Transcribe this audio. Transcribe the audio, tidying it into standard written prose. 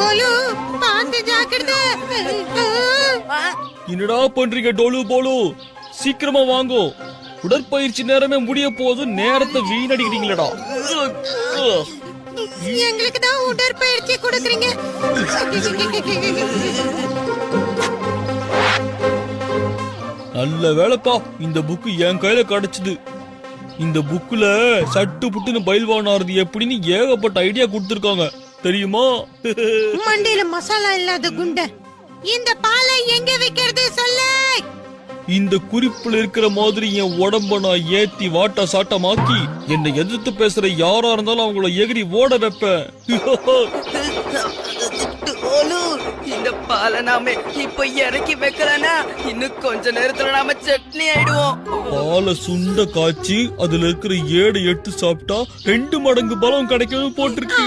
போலு பாத்து ஜாக்கிரதை. என்னடா பண்றீங்க டோலு போலு? சீக்கிரமா வாங்கோ, உடற்பயிற்சி நேரமே முடிய போது, நேரத்தை வீணடிக்கிறீங்களடா. எங்களுக்கு தான் உடற்பயிற்சி கொடுக்குறீங்க. நல்ல வேலைப்பா, இந்த புக்கு என் கையில கிடைச்சது. இந்த புக்குல சட்டு புட்டுன்னு பயில்வானாருது எப்படின்னு ஏகப்பட்ட ஐடியா கொடுத்திருக்காங்க தெரியுமா? மண்டையில மசாலா இல்லாத குண்ட, இந்த பாலை எங்க வைக்கிறது சொல்லு. இந்த குறிப்புல இருக்கிற மாதிரி என் உடம்ப நான் ஏத்தி வாட்ட சாட்டமாக்கி என்னை எதிர்த்து பேசுற யாரா இருந்தாலும் அவங்கள எகிரி ஓட வைப்பேன். இந்த பாலை நாம இப்ப இறக்கி வைக்கலனா இன்னும் கொஞ்ச நேரத்துல நாம சட்னி ஆயிடுவோம். பாலை சுண்ட காய்ச்சி அதுல இருக்கிற ஏடை எடுத்து சாப்பிட்டா 2 மடங்கு பலம் கிடைக்கும் போட்டிருக்கு.